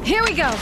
Here we go!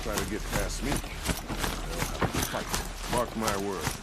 Try to get past me. They'll have to fight. Mark my words.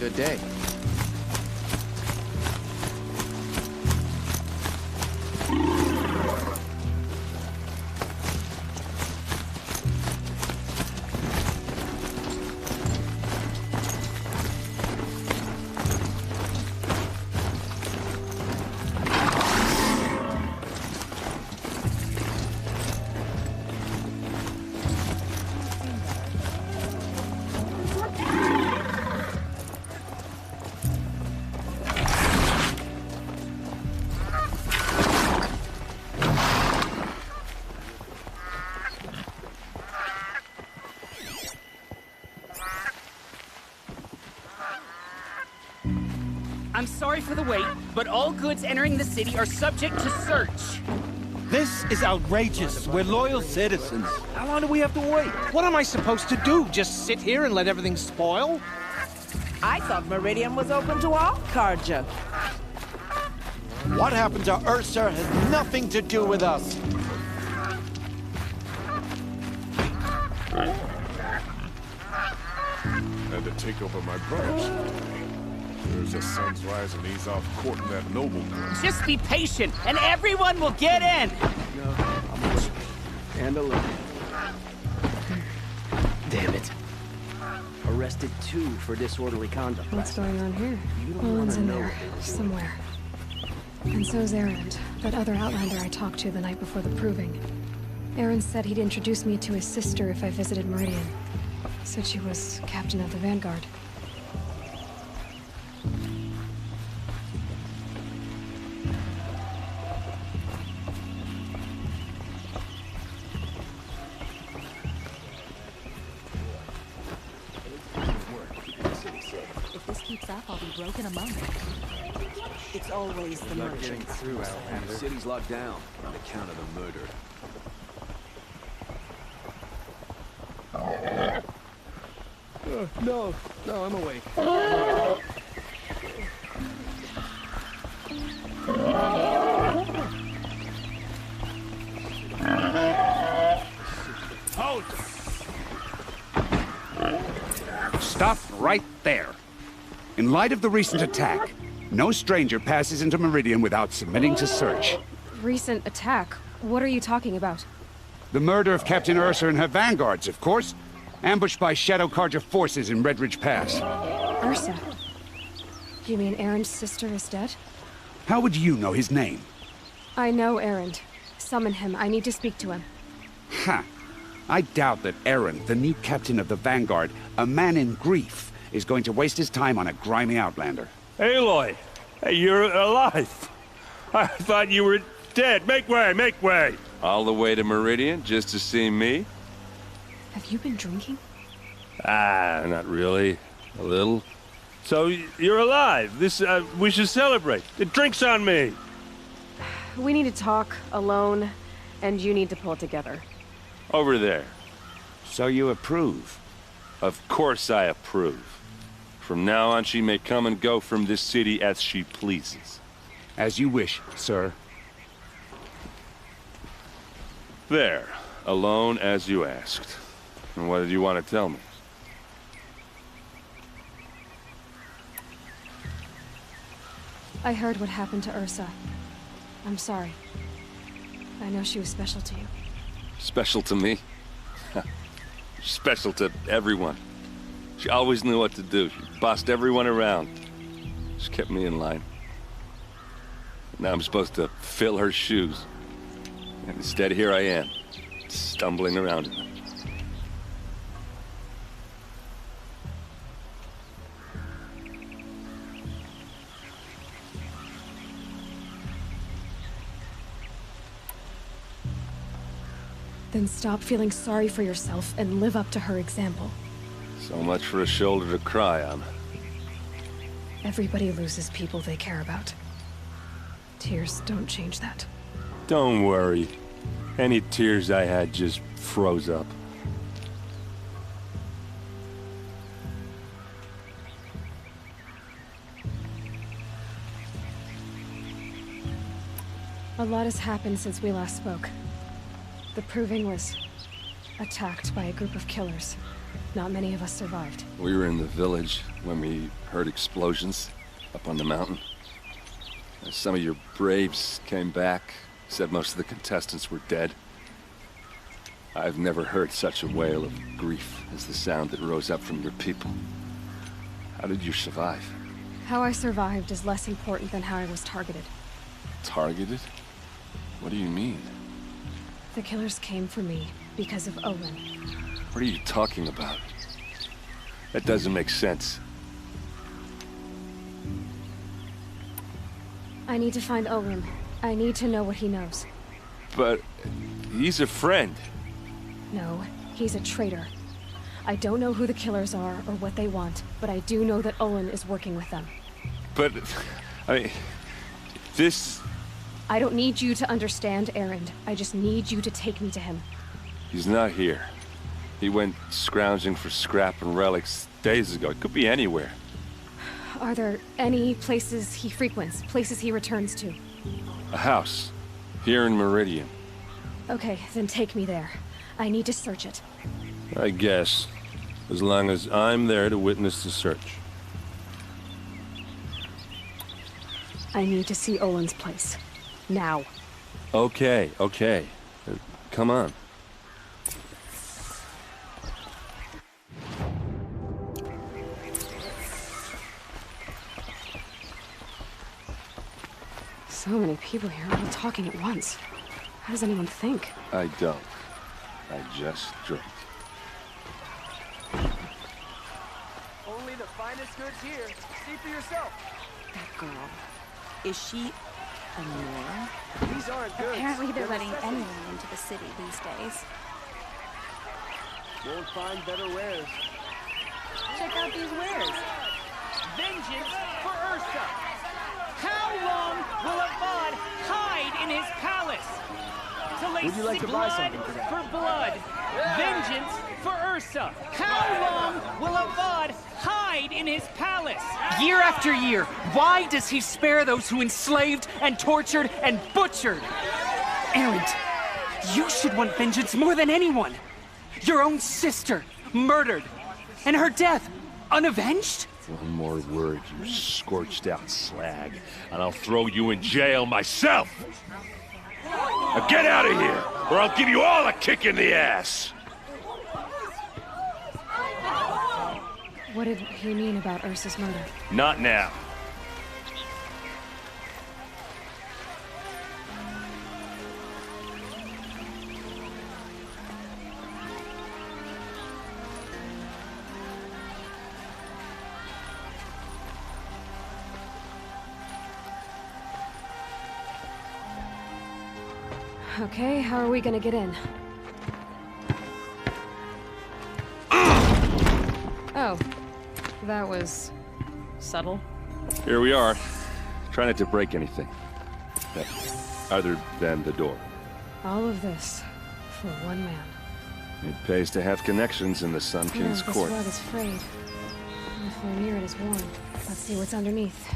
Good day. I'm sorry for the wait, but all goods entering the city are subject to search. This is outrageous. We're loyal citizens. How long do we have to wait? What am I supposed to do? Just sit here and let everything spoil? I thought Meridian was open to all Carja. What happened to Ursa has nothing to do with us. Had to take over my brothers. There's the sun's rising. He's off courting that noble girl. Just be patient, and everyone will get in. No, I'm away. And alone. Damn it. Arrested 2 for disorderly conduct. What's going on here? You don't Owen's wanna in know there, what they do. somewhere. And so's Aaron, that other Outlander I talked to the night before the proving. Aaron said he'd introduce me to his sister if I visited Meridian. Said she was captain of the Vanguard. If this keeps up, I'll be broken among. It's always the Not getting merchants. through, Outlander. The city's locked down on account of the murder. No, I'm awake. Halt! Stop right there. In light of the recent attack, No stranger passes into Meridian without submitting to search. Recent attack? What are you talking about? The murder of Captain Ursa and her vanguards, of course. Ambushed by Shadow Carja forces in Red Ridge Pass. Ursa? You mean Aaron's sister is dead? How would you know his name? I know Aaron. Summon him. I need to speak to him. Ha! I doubt that Aaron, the new captain of the Vanguard, a man in grief, is going to waste his time on a grimy outlander. Aloy! Hey, you're alive! I thought you were dead. Make way, make way! All the way to Meridian just to see me? Have you been drinking? Ah, not really. A little. So, you're alive. We should celebrate. The drink's on me. We need to talk, alone, and you need to pull it together. Over there. So you approve? Of course I approve. From now on, she may come and go from this city as she pleases. As you wish, sir. There. Alone as you asked. And what did you want to tell me? I heard what happened to Ursa. I'm sorry. I know she was special to you. Special to me? Special to everyone. She always knew what to do. She bossed everyone around. She kept me in line. Now I'm supposed to fill her shoes. And instead, here I am, stumbling around in them. Then stop feeling sorry for yourself and live up to her example. So much for a shoulder to cry on. Everybody loses people they care about. Tears don't change that. Don't worry. Any tears I had just froze up. A lot has happened since we last spoke. The Proving was attacked by a group of killers. Not many of us survived. We were in the village when we heard explosions up on the mountain. Some of your braves came back, said most of the contestants were dead. I've never heard such a wail of grief as the sound that rose up from your people. How did you survive? How I survived is less important than how I was targeted. Targeted? What do you mean? The killers came for me because of Owen. What are you talking about? That doesn't make sense. I need to find Owen. I need to know what he knows. But he's a friend. No, he's a traitor. I don't know who the killers are or what they want, but I do know that Owen is working with them. But, I mean, this... I don't need you to understand, Aaron. I just need you to take me to him. He's not here. He went scrounging for scrap and relics days ago. It could be anywhere. Are there any places he frequents, places he returns to? A house. Here in Meridian. Okay, then take me there. I need to search it. I guess. As long as I'm there to witness the search. I need to see Owen's place. Now. Okay, okay. Come on. So many people here, all talking at once. How does anyone think? I don't. I just drink. Only the finest goods here. See for yourself. That girl. Is she a Nora? These aren't goods. Apparently they're letting anyone into the city these days. Won't find better wares. Check out these wares. Vengeance for Ursa! How long will Avad hide in his palace? To lay Would you like to buy something today? for blood. Vengeance for Ursa. How long will Avad hide in his palace? Year after year, why does he spare those who enslaved and tortured and butchered? Aaron, you should want vengeance more than anyone. Your own sister, murdered. And her death, unavenged? One more word, you scorched out slag, and I'll throw you in jail myself! Now get out of here, or I'll give you all a kick in the ass! What did he mean about Ursa's murder? Not now. Okay, how are we gonna get in? Oh, that was subtle. Here we are. Try not to break anything. Other than the door. All of this for one man. It pays to have connections in the Sun King's court. This rug is frayed. The floor near it is worn. Let's see what's underneath.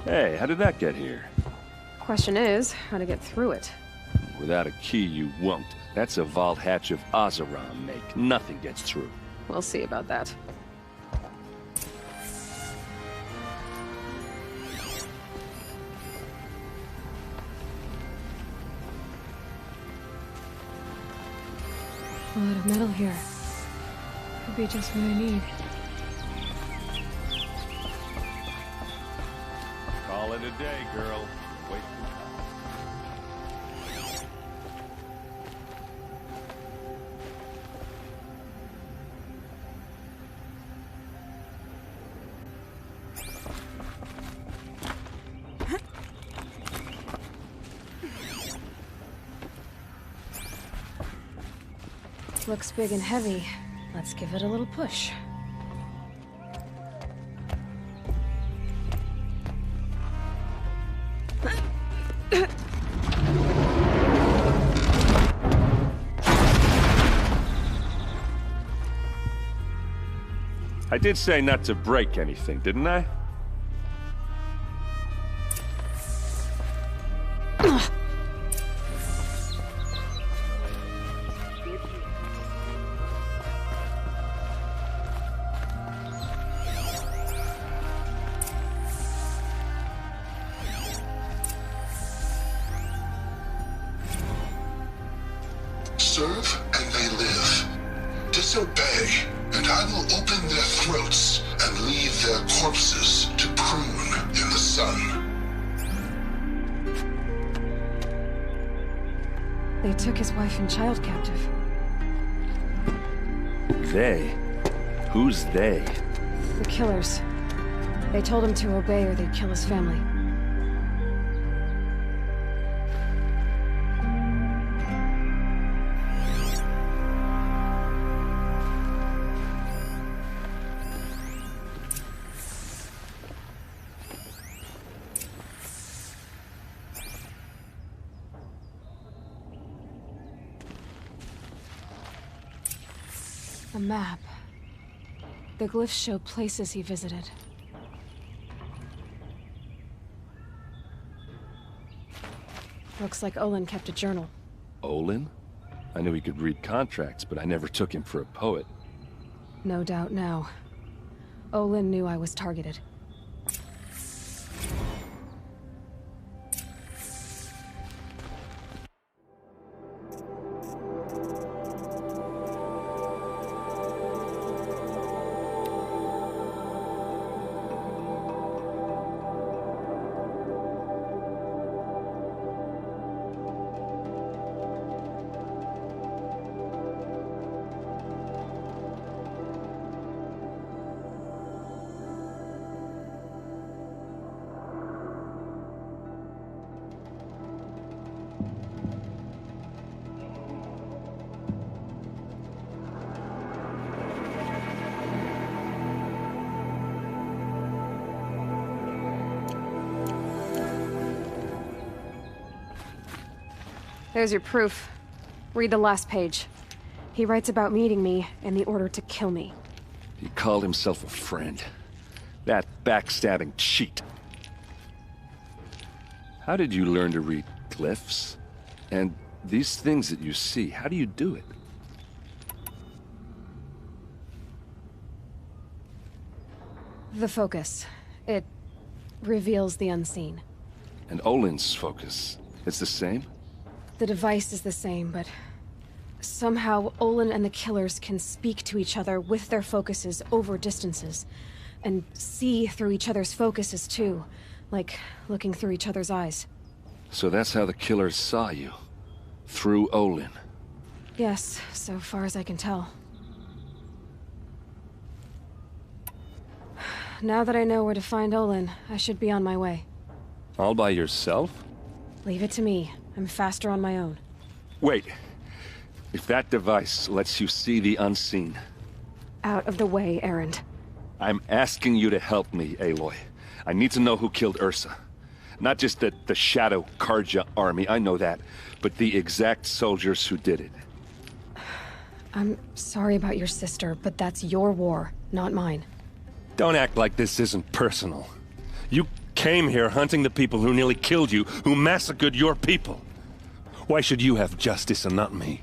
Hey, how did that get here? Question is, how to get through it. Without a key, you won't. That's a vault hatch of Oseram make. Nothing gets through. We'll see about that. A lot of metal here. Could be just what I need. Call it a day, girl. Wait. Looks big and heavy. Let's give it a little push. I did say not to break anything, didn't I? Serve and they live. Disobey, and I will open their throats and leave their corpses to prune in the sun. They took his wife and child captive. They? Who's they? The killers. They told him to obey or they'd kill his family. A map. The glyphs show places he visited. Looks like Olin kept a journal. Olin? I knew he could read contracts, but I never took him for a poet. No doubt now. Olin knew I was targeted. There's your proof. Read the last page. He writes about meeting me and the order to kill me. He called himself a friend. That backstabbing cheat. How did you learn to read glyphs? And these things that you see, how do you do it? The focus. It reveals the unseen. And Olin's focus, it's the same? The device is the same, but somehow Olin and the killers can speak to each other with their focuses over distances. And see through each other's focuses, too. Like looking through each other's eyes. So that's how the killers saw you? Through Olin? Yes, so far as I can tell. Now that I know where to find Olin, I should be on my way. All by yourself? Leave it to me. I'm faster on my own. Wait. If that device lets you see the unseen... Out of the way, Erend. I'm asking you to help me, Aloy. I need to know who killed Ursa. Not just the Shadow Karja army, I know that, but the exact soldiers who did it. I'm sorry about your sister, but that's your war, not mine. Don't act like this isn't personal. You came here hunting the people who nearly killed you, who massacred your people. Why should you have justice and not me?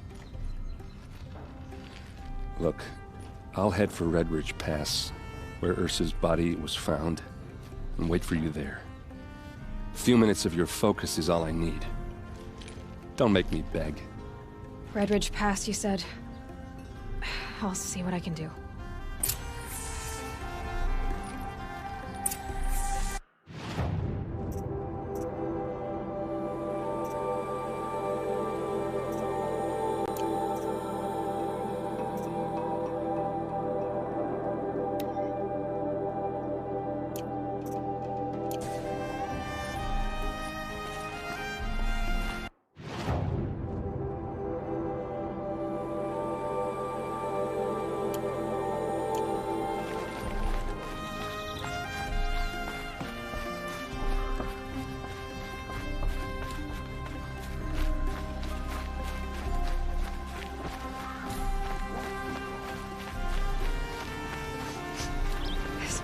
Look, I'll head for Red Ridge Pass, where Ursa's body was found, and wait for you there. A few minutes of your focus is all I need. Don't make me beg. Red Ridge Pass, you said? I'll see what I can do.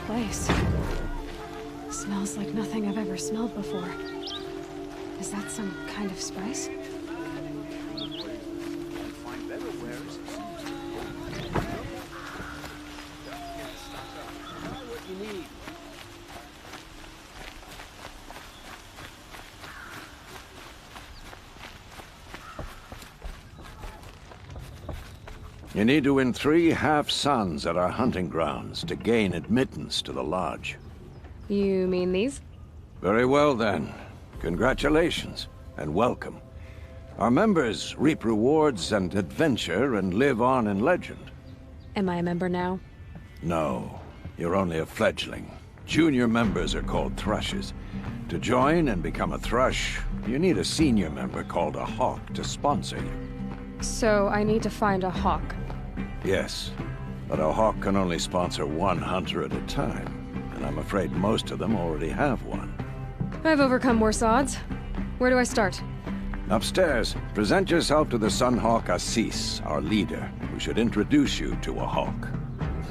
Place. Smells like nothing I've ever smelled before. Is that some kind of spice? You need to win 3 half-suns at our hunting grounds to gain admittance to the lodge. You mean these? Very well, then. Congratulations, and welcome. Our members reap rewards and adventure and live on in legend. Am I a member now? No, you're only a fledgling. Junior members are called thrushes. To join and become a thrush, you need a senior member called a hawk to sponsor you. So I need to find a hawk. Yes, but a hawk can only sponsor 1 hunter at a time, and I'm afraid most of them already have one. I've overcome worse odds. Where do I start? Upstairs, present yourself to the Sunhawk Assis, our leader, who should introduce you to a hawk.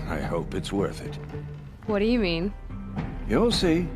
I hope it's worth it. What do you mean? You'll see.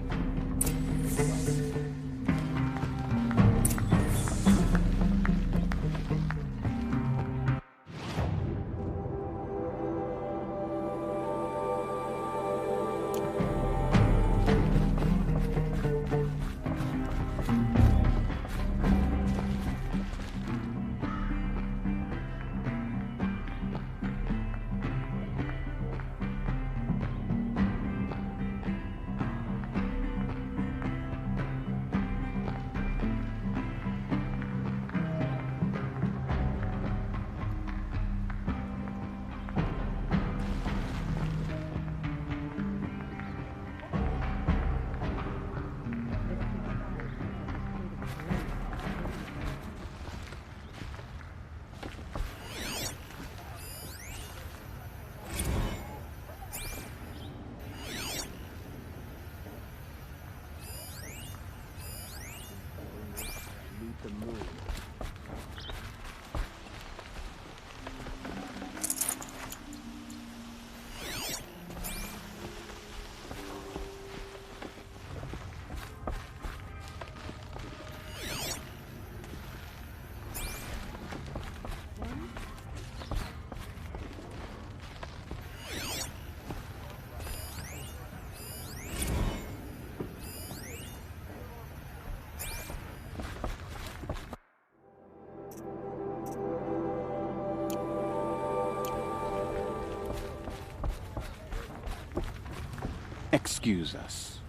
Excuse us.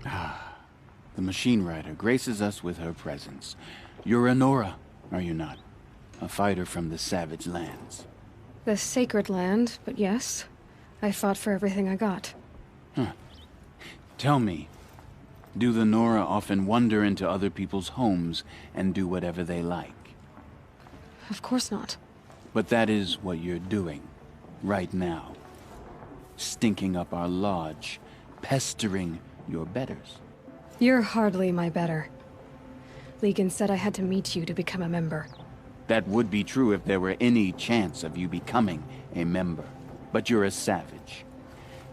The machine rider graces us with her presence. You're a Nora, are you not? A fighter from the savage lands. The sacred land, but yes. I fought for everything I got. Huh. Tell me, do the Nora often wander into other people's homes and do whatever they like? Of course not. But that is what you're doing, right now. Stinking up our lodge, pestering your betters. You're hardly my better. Legan said I had to meet you to become a member. That would be true if there were any chance of you becoming a member. But you're a savage.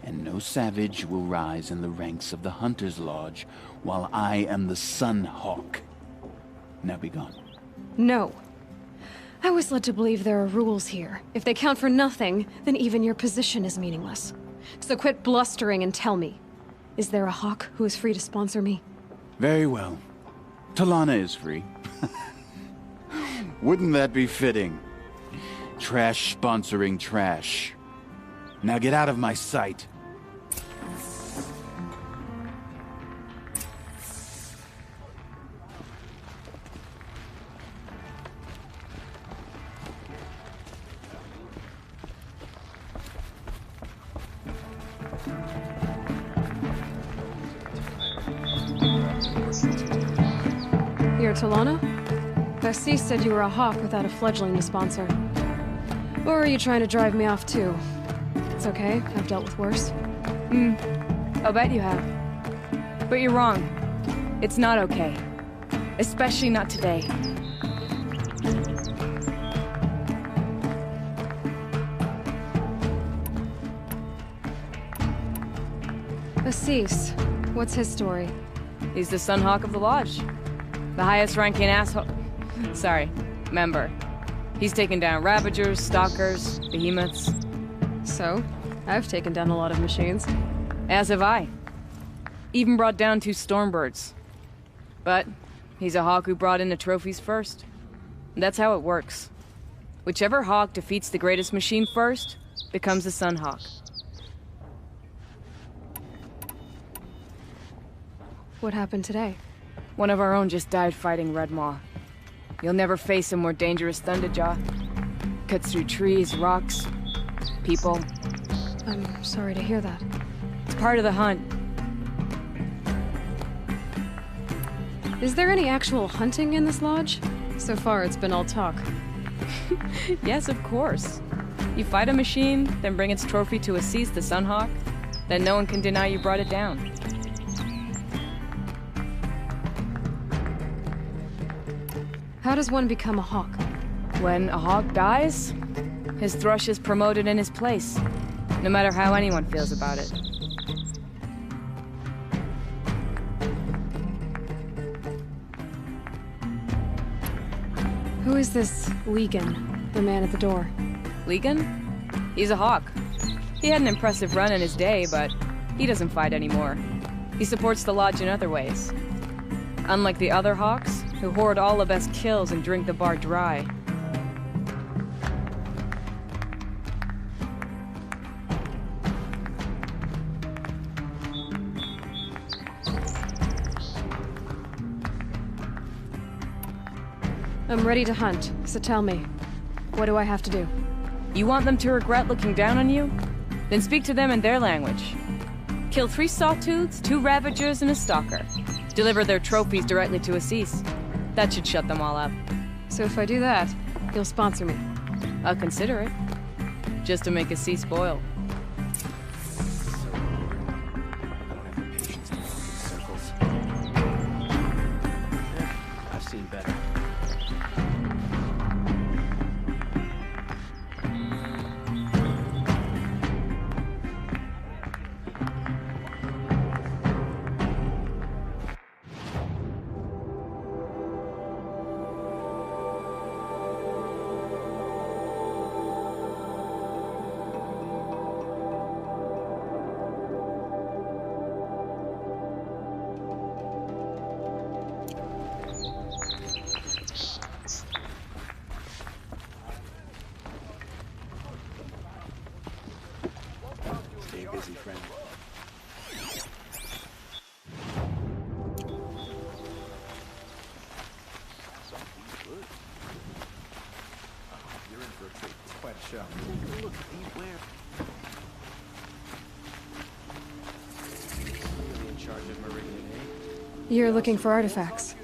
And no savage will rise in the ranks of the Hunter's Lodge while I am the Sunhawk. Now be gone. No. I was led to believe there are rules here. If they count for nothing, then even your position is meaningless. So quit blustering and tell me. Is there a Hawk who is free to sponsor me? Very well. Talana is free. Wouldn't that be fitting? Trash sponsoring trash. Now get out of my sight. You're Talana? Garcia said you were a Hawk without a fledgling to sponsor. Or are you trying to drive me off too? It's okay, I've dealt with worse. I'll bet you have. But you're wrong. It's not okay. Especially not today. Assis, what's his story? He's the Sunhawk of the Lodge. The highest ranking asshole... Sorry, member. He's taken down Ravagers, Stalkers, Behemoths. So, I've taken down a lot of machines. As have I. Even brought down 2 Stormbirds. But he's a Hawk who brought in the trophies first. That's how it works. Whichever Hawk defeats the greatest machine first, becomes a Sunhawk. What happened today? One of our own just died fighting Red Maw. You'll never face a more dangerous Thunderjaw. Cuts through trees, rocks, people. I'm sorry to hear that. It's part of the hunt. Is there any actual hunting in this lodge? So far, it's been all talk. Yes, of course. You fight a machine, then bring its trophy to Assis the Sunhawk, then no one can deny you brought it down. How does one become a Hawk? When a Hawk dies, his thrush is promoted in his place, no matter how anyone feels about it. Who is this Legan, the man at the door? Legan? He's a Hawk. He had an impressive run in his day, but he doesn't fight anymore. He supports the Lodge in other ways. Unlike the other Hawks, who hoard all the best kills and drink the bar dry. I'm ready to hunt, so tell me, what do I have to do? You want them to regret looking down on you? Then speak to them in their language. Kill 3 Sawtooths, 2 Ravagers, and a Stalker. Deliver their trophies directly to Assis. That should shut them all up. So if I do that, you'll sponsor me? I'll consider it. Just to make Assis spoil. I've seen better. shall Take a look, beware. Really in charge of Meridian, eh? You're looking for artifacts.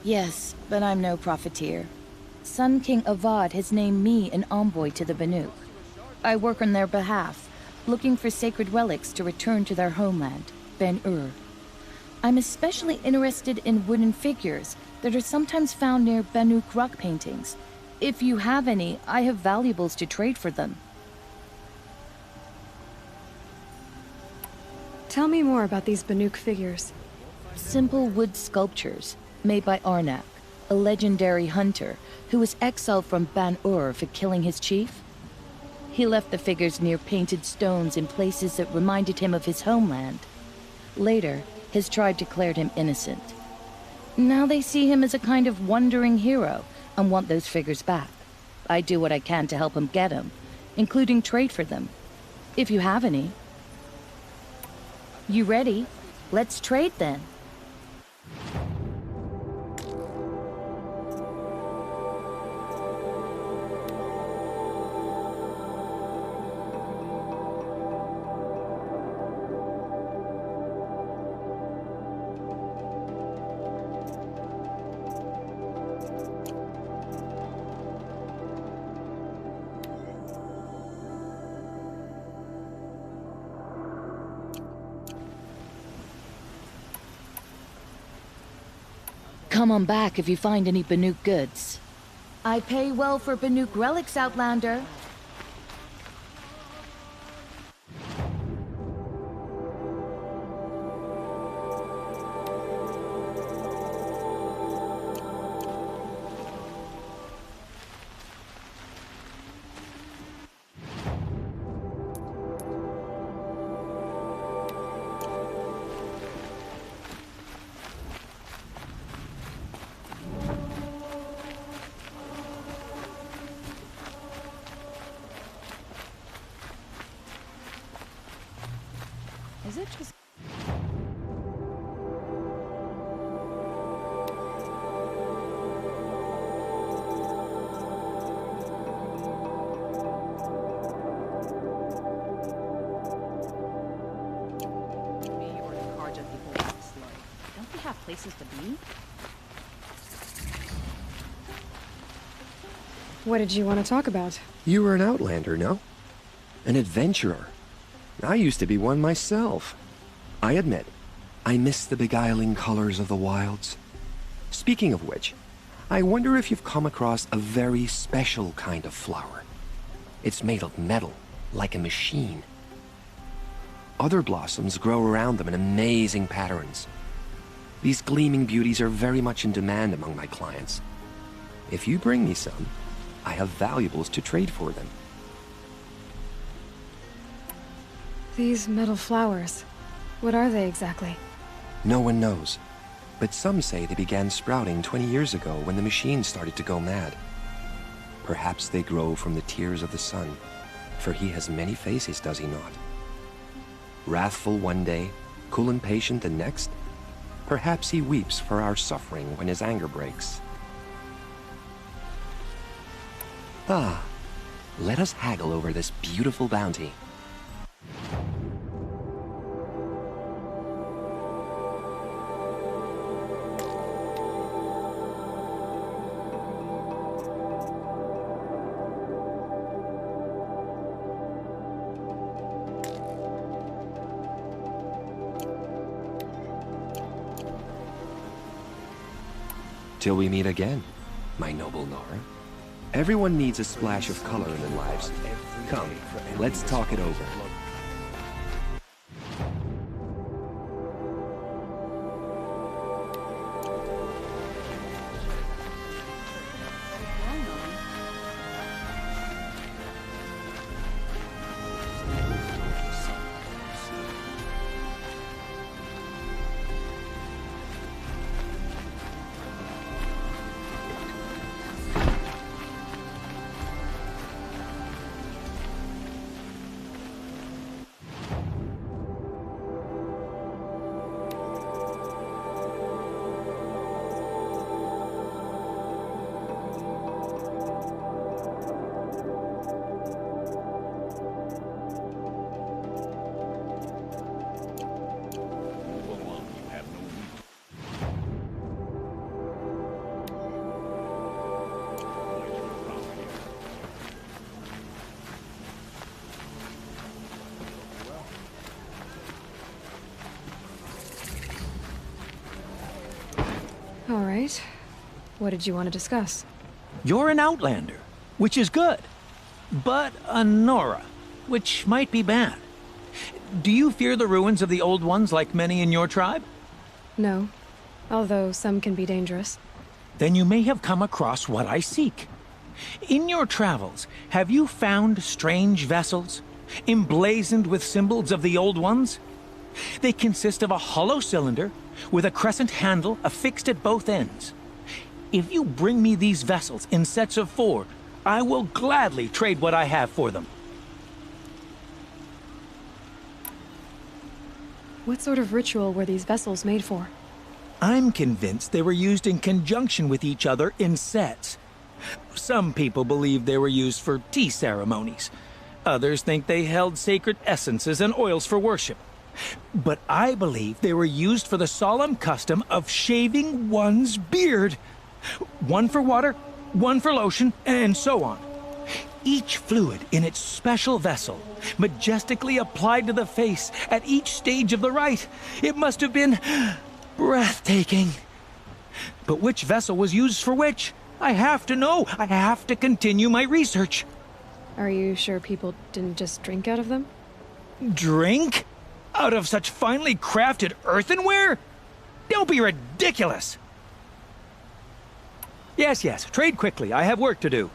Yes, but I'm no profiteer. Sun King Avad has named me an envoy to the Banuk. I work on their behalf, looking for sacred relics to return to their homeland, Ben-Ur. I'm especially interested in wooden figures that are sometimes found near Banuk rock paintings. If you have any, I have valuables to trade for them. Tell me more about these Banuk figures. Simple wood sculptures made by Arnak, a legendary hunter who was exiled from Ban-Ur for killing his chief. He left the figures near painted stones in places that reminded him of his homeland. Later, his tribe declared him innocent. Now they see him as a kind of wandering hero and want those figures back. I do what I can to help him get them, including trade for them. If you have any. You ready? Let's trade then. Come on back if you find any Banuk goods. I pay well for Banuk relics, Outlander. Is it just... Don't we have places to be? What did you want to talk about? You were an outlander, no? An adventurer. I used to be one myself. I admit, I miss the beguiling colors of the wilds. Speaking of which, I wonder if you've come across a very special kind of flower. It's made of metal, like a machine. Other blossoms grow around them in amazing patterns. These gleaming beauties are very much in demand among my clients. If you bring me some, I have valuables to trade for them. These metal flowers. What are they exactly? No one knows, but some say they began sprouting 20 years ago when the machine started to go mad. Perhaps they grow from the tears of the sun, for he has many faces, does he not? Wrathful one day, cool and patient the next. Perhaps he weeps for our suffering when his anger breaks. Ah, let us haggle over this beautiful bounty. Till we meet again, my noble Nora. Everyone needs a splash of color in their lives. Come, let's talk it over. All right. What did you want to discuss? You're an outlander, which is good. But a Nora, which might be bad. Do you fear the ruins of the Old Ones like many in your tribe? No. Although some can be dangerous. Then you may have come across what I seek. In your travels, have you found strange vessels, emblazoned with symbols of the Old Ones? They consist of a hollow cylinder with a crescent handle affixed at both ends. If you bring me these vessels in sets of 4, I will gladly trade what I have for them. What sort of ritual were these vessels made for? I'm convinced they were used in conjunction with each other in sets. Some people believe they were used for tea ceremonies. Others think they held sacred essences and oils for worship. But I believe they were used for the solemn custom of shaving one's beard. One for water, one for lotion, and so on. Each fluid in its special vessel, majestically applied to the face at each stage of the rite. It must have been breathtaking. But which vessel was used for which? I have to know. I have to continue my research. Are you sure people didn't just drink out of them? Drink? Out of such finely crafted earthenware? Don't be ridiculous! Yes, trade quickly. I have work to do.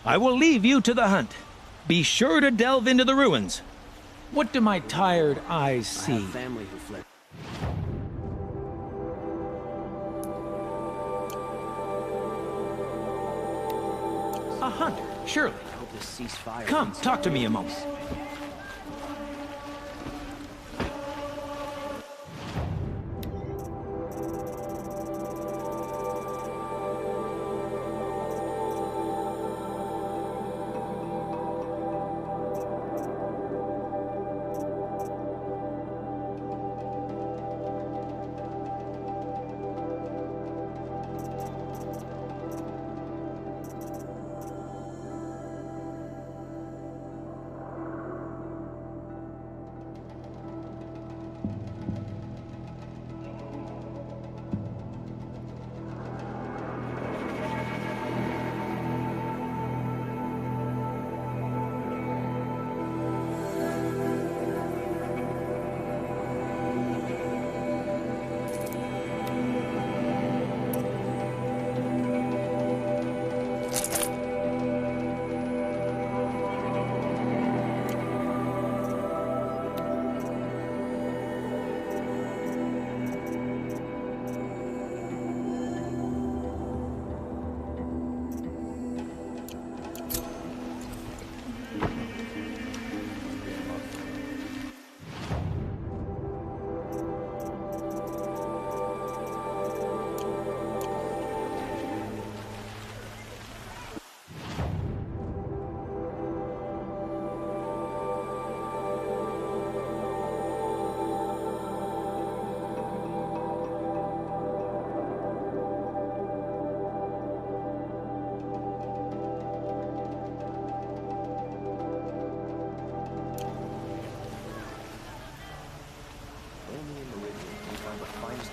I will leave you to the hunt. Be sure to delve into the ruins. What do my tired eyes see? I have family who fled. A hunter, surely. I hope this ceasefire. Come, talk to me a moment.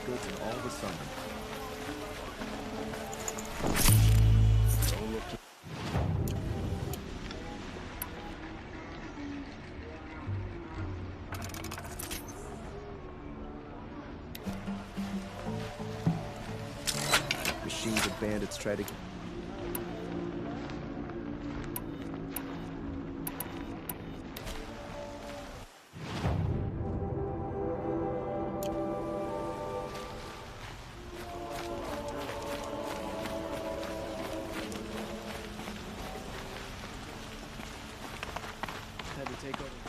goods in all the sun. Machines of bandits try to... take over.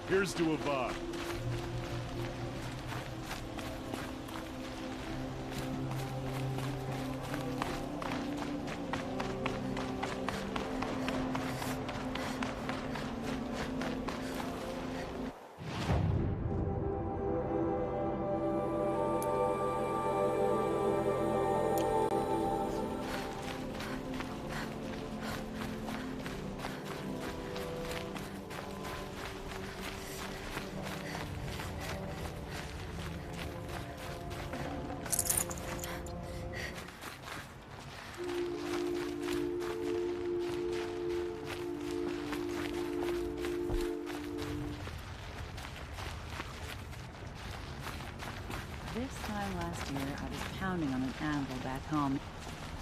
Here's to Avad. This time last year, I was pounding on an anvil back home.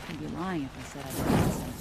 I'd be lying if I said I didn't listen.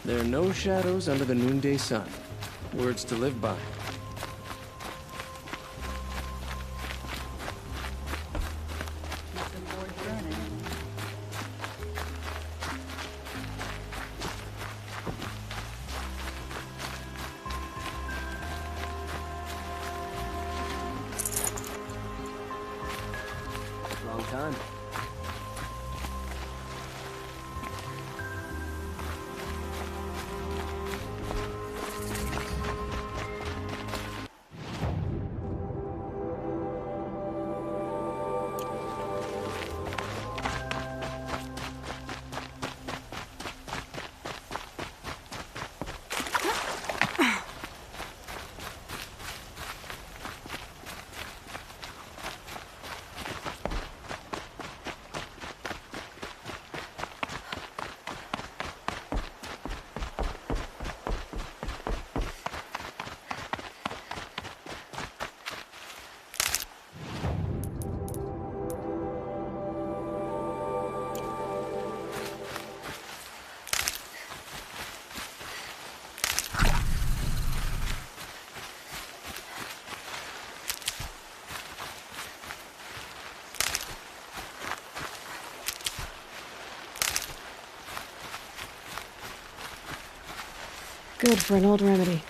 There are no shadows under the noonday sun. Words to live by. Wrong time. Good for an old remedy.